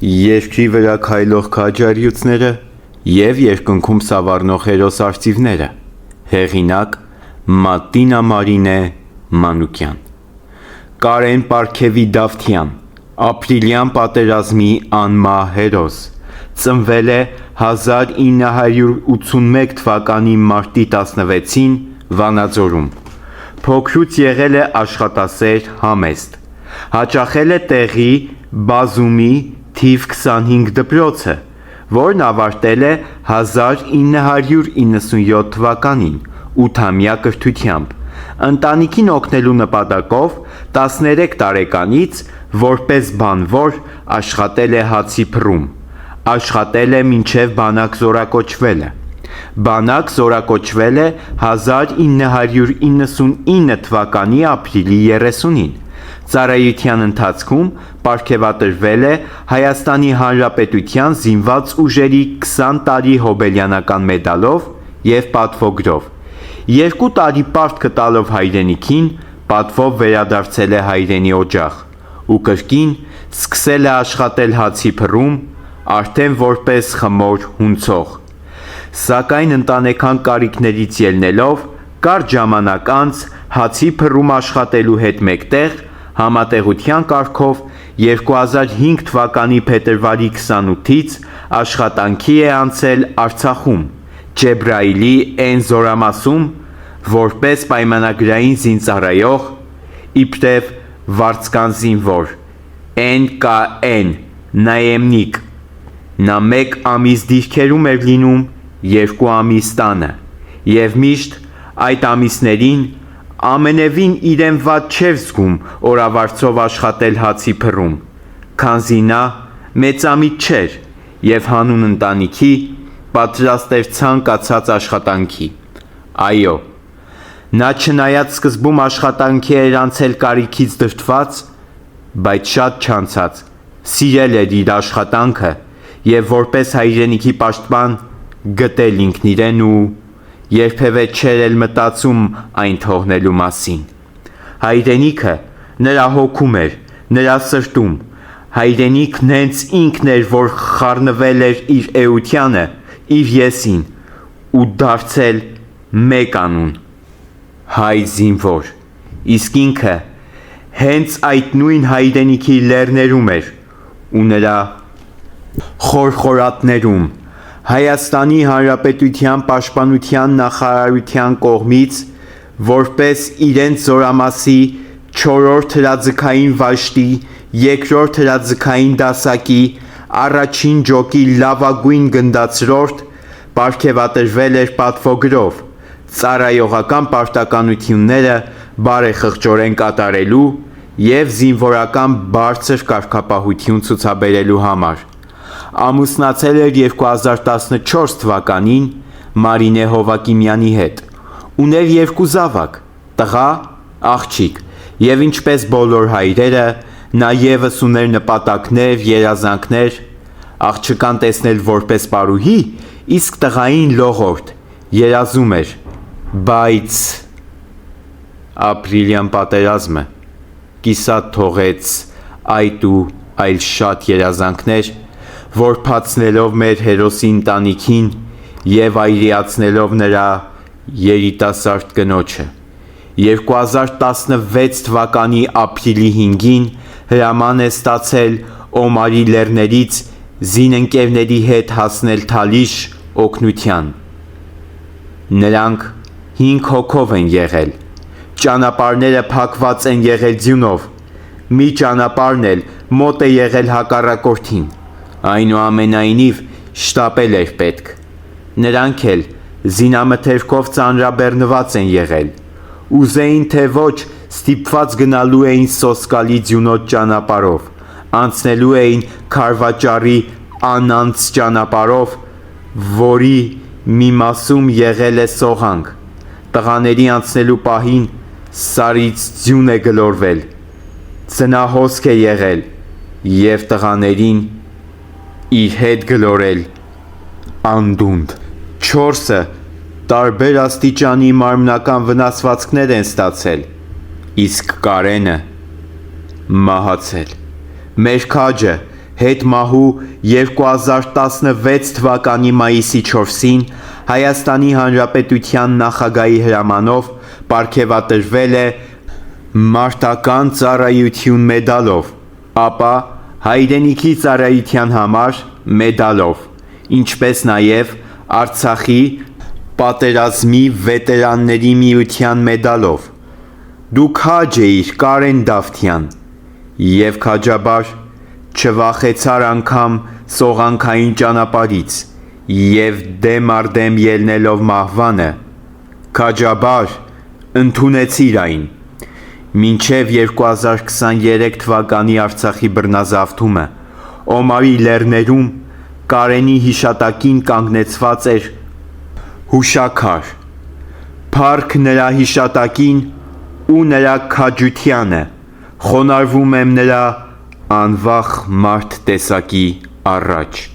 Երկրի վրա քայլող քաջարիությունները և երկնքում սավառնող հերոս արծիվները։ Հեղինակ Մատինա Մարինե Մանուկյան։ Կարեն Պարգևի Դավթյան, ապրիլյան պատերազմի անմահ հերոս, ծնվել է 1981 թվականի մարտի 16-ին Վանաձորում։ Փոքրուց եղել է աշխատասեր, համեստ։ Հաճախել է տեղի բազումի թիվ 25 դպրոցը, որն ավարտել է 1997 թվականին 8-ամյա կրթությամբ։ Ընտանիքին օգնելու նպատակով 13 տարեկանից որպես բանվոր աշխատել է հացի փռում։ Աշխատել է մինչև բանակ զորակոչվելը։ Բանակ զորակոչվել է 1999 թվականի ապրիլի 30-ին։ Ծառայության ընթացքում պարգևատրվել է Հայաստանի Հանրապետության Զինված ուժերի 20 տարի հոբելյանական մեդալով և պատվոգրով։ 2 տարի պարտքը տալով հայրենիքին, պատվով վերադարձել է հայրենի օջախ ու կրկին սկսել է աշխատել հացի փռում, արդեն որպես խմոր հունցող։ Սակայն ընտանեկան կարիքներից ելնելով, կարճ ժամանակ անց հացի փռում աշխատելու հետ մեկտեղ համատեղության կարգով 2005 թվականի փետրվարի 28-ից աշխատանքի է անցել Արցախում, Ջեբրայիլի Էն զորամասում, որպես պայմանագրային զինծառայող, իբրև վարձկան զինվոր, NKN նայեմնիկ։ Նա 1 ամիս դիրքերում էր լինում, 2 ամիս տանը, և միշտ այդ ամիսներին ամենևին իրեն վատ չէր զգում օրավարձով աշխատել հացի փռում, քանզի նա մեծամիտ չէր և հանուն ընտանիքի պատրաստ էր ցանկացած աշխատանքի։ Այո, նա չնայած սկզբում աշխատանքի էր անցել կարիքից դրդված, բայց շատ չանցած սիրել էր իր աշխատանքը և որպես հայրենիքի պաշտպան գտել ինքն իրեն ու երբևէ չէր էլ մտածում այն թողնելու մասին։ Հայրենիքը նրա հոգում էր, նրա սրտում։ Հայրենիքն հենց ինքն էր, որ խառնվել էր իր էությանը, իր եսին ու դարձել մեկ անուն՝ հայ զինվոր։ Իսկ ինքը հենց այդ նույն հայրենիքի լեռներում էր ու նրա խորխորատներում Հայաստանի Հանրապետության Պաշտպանության նախարարության կողմից որպես իրենց զորամասի 4-րդ հրաձգային վաշտի 2-րդ հրաձգային դասակի 1-ին ջոկի լավագույն գնդացրորդ պարգևատրվել էր պատվոգրով՝ ծառայողական պարտականությունները բարեխղճորեն կատարելու և զինվորական բարձր կարգապահություն ցուցաբերելու համար։ Ամուսնացել էր 2014 թվականին Մարինե Հովակիմյանի հետ։ Ուներ 2 զավակ՝ տղա, աղջիկ, և ինչպես բոլոր հայրերը, նա ևս ուներ նպատակներ, երազանքներ։ Աղջկան տեսնել որպես պարուհի, իսկ տղային լողորդ, երազում էր, բայց ապրիլյան պատերազմը կիսատ թողեց այդ ու այլ շատ երազանքներ, որբացնելով մեր հերոսի ընտանիքին և այրիացնելով նրա երիտասարդ կնոջը։ 2016 թվականի ապրիլի 5-ին հրաման է ստացել Օմարի լեռներից զինընկերների հետ հասնել Թալիշ օգնության։ Նրանք 5 հոգով են եղել։ Ճանապարհները փակված են եղել ձյունով։ Մի ճանապարհն էլ մոտ է եղել հակառակորդին։ Այնուամենայնիվ շտապել էր պետք։ Նրանք էլ զինամթերքով ծանրաբեռնված են եղել։ Ուզեին թե ոչ, ստիպված գնալու էին սոսկալի ձյունոտ ճանապարհով, անցնելու էին քարվաճառի անանց ճանապարհով, որի մի մասում եղել է սողանք։ Տղաների անցնելու պահին սարից ձյուն է գլորվել, ծնահոսք է եղել և տղաներին իր հետ գլորել անդունդ։ 4-ը տարբեր աստիճանի մարմնական վնասվածքներ են ստացել, իսկ Կարենը մահացել։ Մեր քաջը, հետմահու 2016 թվականի մայիսի 4-ին Հայաստանի Հանրապետության նախագահի հրամանով պարգևատրվել է Մարտական ծառայություն մեդալով, ապա Հայրենիքի ծառայության համար մեդալով, ինչպես նաև Արցախի պատերազմի վետերանների միության մեդալով։ Դու քաջ էիր, Կարեն Դավթյան, և քաջաբար չվախեցար անգամ սողանքային ճանապարհից և դեմ առ դեմ ելնելով մահվանը, քաջաբար ընդունեցիր այն։ Մինչև 2023 թվականի Արցախի բռնազավթումը Օմարի լեռներում Կարենի հիշատակին կանգնեցված էր հուշաքար։ Փառք նրա հիշատակին ու նրա քաջությանը, խոնարհվում եմ նրա անվախ մարդ տեսակի առաջ։